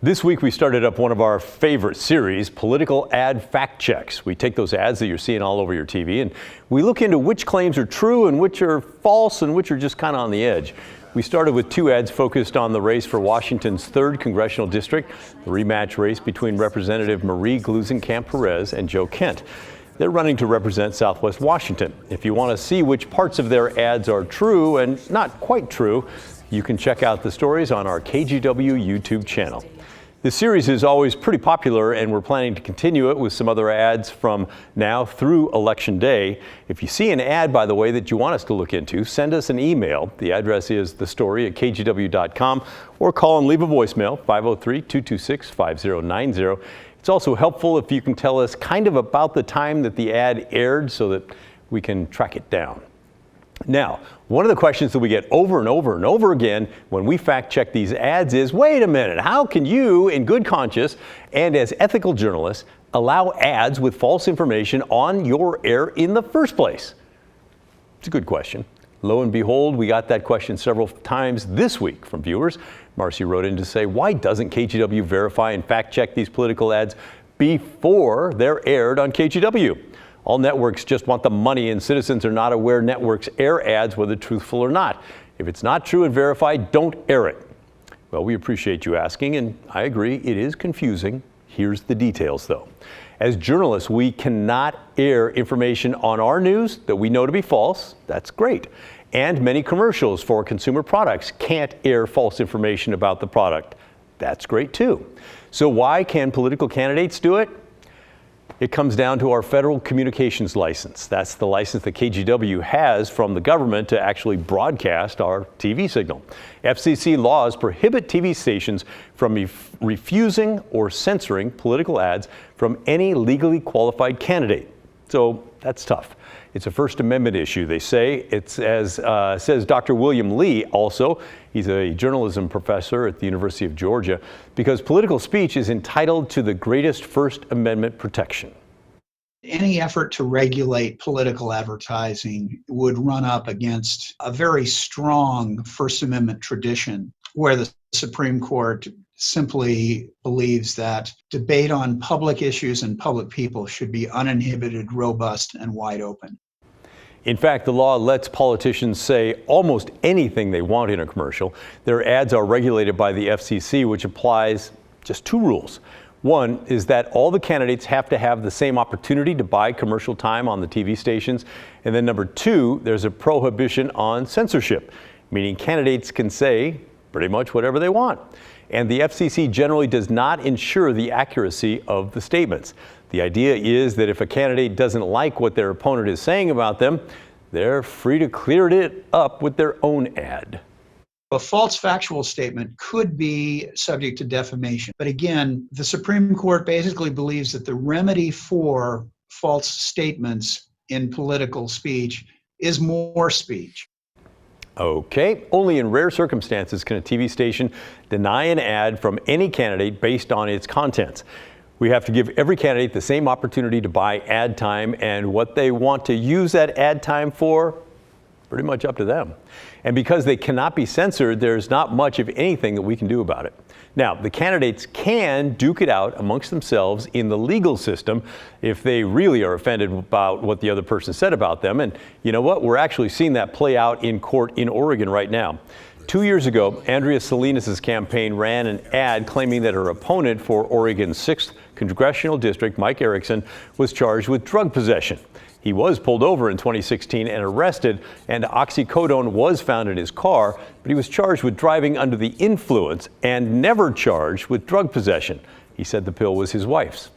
This week we started up one of our favorite series, Political Ad Fact Checks. We take those ads that you're seeing all over your TV and we look into which claims are true and which are false and which are just kind of on the edge. We started with two ads focused on the race for Washington's 3rd Congressional District, the rematch race between Representative Marie Gluesenkamp-Perez and Joe Kent. They're running to represent Southwest Washington. If you want to see which parts of their ads are true and not quite true, you can check out the stories on our KGW YouTube channel. This series is always pretty popular, and we're planning to continue it with some other ads from now through Election Day. If you see an ad, by the way, that you want us to look into, send us an email. The address is thestory@kgw.com, or call and leave a voicemail, 503-226-5090. It's also helpful if you can tell us kind of about the time that the ad aired so that we can track it down. Now, one of the questions that we get over and over and over again when we fact check these ads is, wait a minute, how can you, in good conscience and as ethical journalists, allow ads with false information on your air in the first place? It's a good question. Lo and behold, we got that question several times this week from viewers. Marcy wrote in to say, why doesn't KGW verify and fact check these political ads before they're aired on KGW? All networks just want the money, and citizens are not aware networks air ads, whether truthful or not. If it's not true and verified, don't air it. Well, we appreciate you asking, and I agree, it is confusing. Here's the details, though. As journalists, we cannot air information on our news that we know to be false. That's great. And many commercials for consumer products can't air false information about the product. That's great, too. So why can political candidates do it? It comes down to our federal communications license. That's the license that KGW has from the government to actually broadcast our TV signal. FCC laws prohibit TV stations from refusing or censoring political ads from any legally qualified candidate. So that's tough. It's a First Amendment issue, they say. It's as says Dr. William Lee also. He's a journalism professor at the University of Georgia, because political speech is entitled to the greatest First Amendment protection. Any effort to regulate political advertising would run up against a very strong First Amendment tradition where the Supreme Court simply believes that debate on public issues and public people should be uninhibited, robust, and wide open. In fact, the law lets politicians say almost anything they want in a commercial. Their ads are regulated by the FCC, which applies just two rules. One is that all the candidates have to have the same opportunity to buy commercial time on the TV stations. And then number two, there's a prohibition on censorship, meaning candidates can say pretty much whatever they want. And the FCC generally does not ensure the accuracy of the statements. The idea is that if a candidate doesn't like what their opponent is saying about them, they're free to clear it up with their own ad. A false factual statement could be subject to defamation. But again, the Supreme Court basically believes that the remedy for false statements in political speech is more speech. Okay, only in rare circumstances can a TV station deny an ad from any candidate based on its contents. We have to give every candidate the same opportunity to buy ad time, and what they want to use that ad time for, pretty much up to them. And because they cannot be censored, there's not much of anything that we can do about it. Now, the candidates can duke it out amongst themselves in the legal system if they really are offended about what the other person said about them. And you know what? We're actually seeing that play out in court in Oregon right now. 2 years ago, Andrea Salinas' campaign ran an ad claiming that her opponent for Oregon's 6th Congressional District, Mike Erickson, was charged with drug possession. He was pulled over in 2016 and arrested, and oxycodone was found in his car, but he was charged with driving under the influence and never charged with drug possession. He said the pill was his wife's.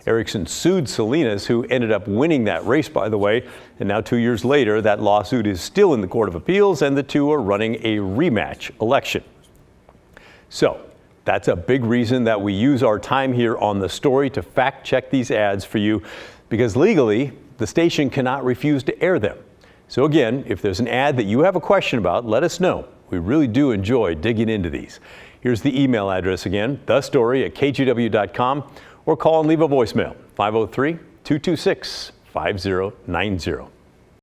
Erickson sued Salinas, who ended up winning that race, by the way, and now 2 years later, that lawsuit is still in the Court of Appeals, and the two are running a rematch election. So that's a big reason that we use our time here on The Story to fact check these ads for you, because legally, the station cannot refuse to air them. So again, if there's an ad that you have a question about, let us know. We really do enjoy digging into these. Here's the email address again, thestory@kgw.com, or call and leave a voicemail, 503-226-5090.